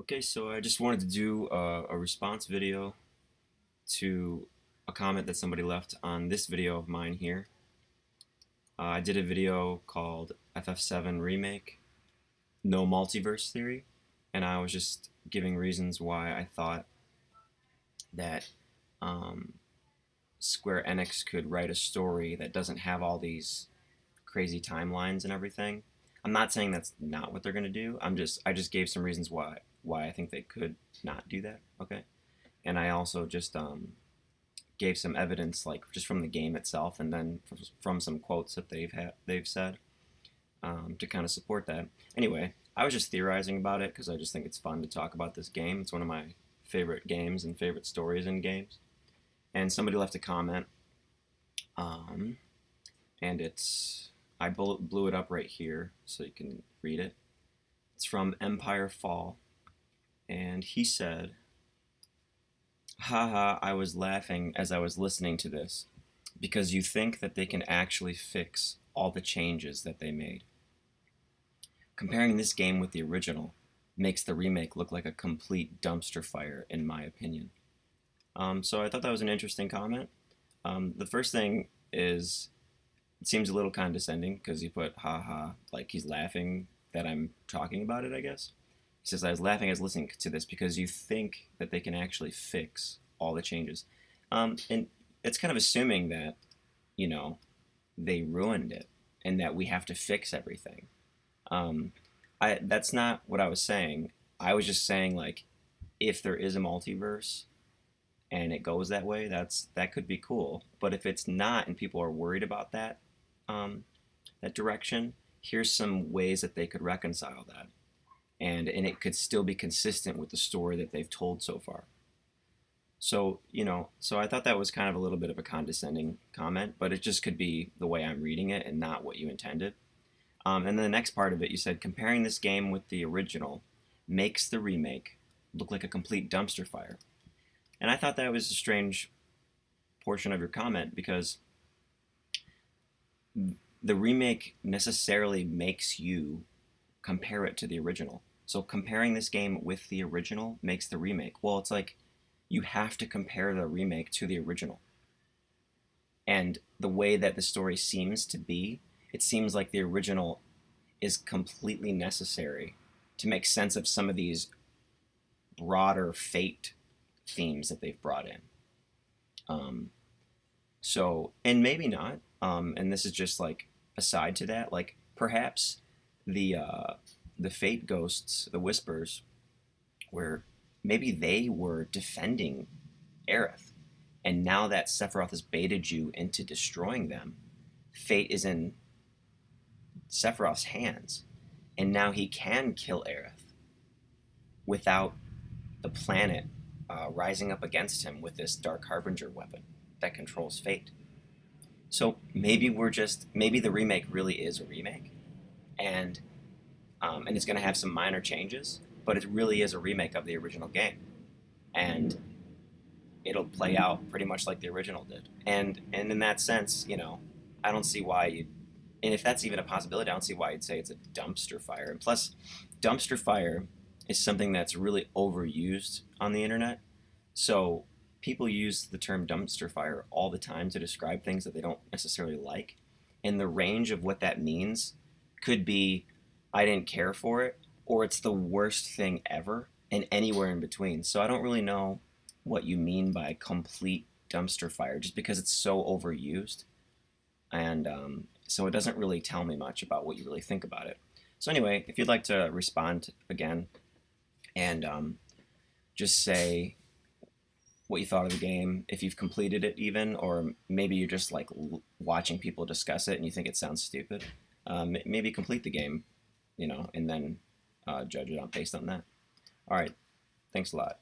Okay, so I just wanted to do a response video to a comment that somebody left on this video of mine here. I did a video called FF7 Remake, No Multiverse Theory, and I was just giving reasons why I thought that um, Square Enix could write a story that doesn't have all these crazy timelines and everything. I'm not saying that's not what they're gonna do. I just gave some reasons why I think they could not do that. Okay, and I also just gave some evidence, like just from the game itself, and then from some quotes that they've said to kind of support that. Anyway, I was just theorizing about it because I just think it's fun to talk about this game. It's one of my favorite games and favorite stories in games. And somebody left a comment, um, and it's I blew it up right here so you can read it. It's from EmpireFall, and he said, "Haha, I was laughing as I was listening to this because you think that they can actually fix all the changes that they made. Comparing this game with the original makes the remake look like a complete dumpster fire, in my opinion." So I thought that was an interesting comment. The first thing is, it seems a little condescending because he put haha, like he's laughing that I'm talking about it, I guess. He says, "I was laughing as listening to this because you think that they can actually fix all the changes." And it's kind of assuming that, you know, they ruined it and that we have to fix everything. Um, that's not what I was saying. I was just saying, like, if there is a multiverse and it goes that way, that could be cool. But if it's not and people are worried about um, that direction, here's some ways that they could reconcile that, and it could still be consistent with the story that they've told so far. So, so I thought that was kind of a little bit of a condescending comment, but it just could be the way I'm reading it and not what you intended. And then the next part of it, you said comparing this game with the original makes the remake look like a complete dumpster fire. And I thought that was a strange portion of your comment because the remake necessarily makes you compare it to the original. So comparing this game with the original makes the remake. Well, it's like you have to compare the remake to the original. And the way that the story seems to be, it seems like the original is completely necessary to make sense of some of these broader fate themes that they've brought in. Um, and maybe not. And this is just like aside to that, like perhaps the uh, the fate ghosts, the whispers, where maybe they were defending Aerith, and now that Sephiroth has baited you into destroying them, fate is in Sephiroth's hands, and now he can kill Aerith without the planet rising up against him with this Dark Harbinger weapon that controls fate. So maybe the remake really is a remake, and and it's going to have some minor changes, but it really is a remake of the original game, and it'll play out pretty much like the original did. And in that sense, I don't see why you. And if that's even a possibility, I don't see why you'd say it's a dumpster fire. And plus, dumpster fire is something that's really overused on the internet. So people use the term dumpster fire all the time to describe things that they don't necessarily like. And the range of what that means could be I didn't care for it, or it's the worst thing ever, and anywhere in between. So I don't really know what you mean by complete dumpster fire just because it's so overused. And so it doesn't really tell me much about what you really think about it. So, anyway, if you'd like to respond again and just say what you thought of the game, if you've completed it even, or maybe you're just like watching people discuss it and you think it sounds stupid, maybe complete the game, and then judge it based on that. All right, thanks a lot.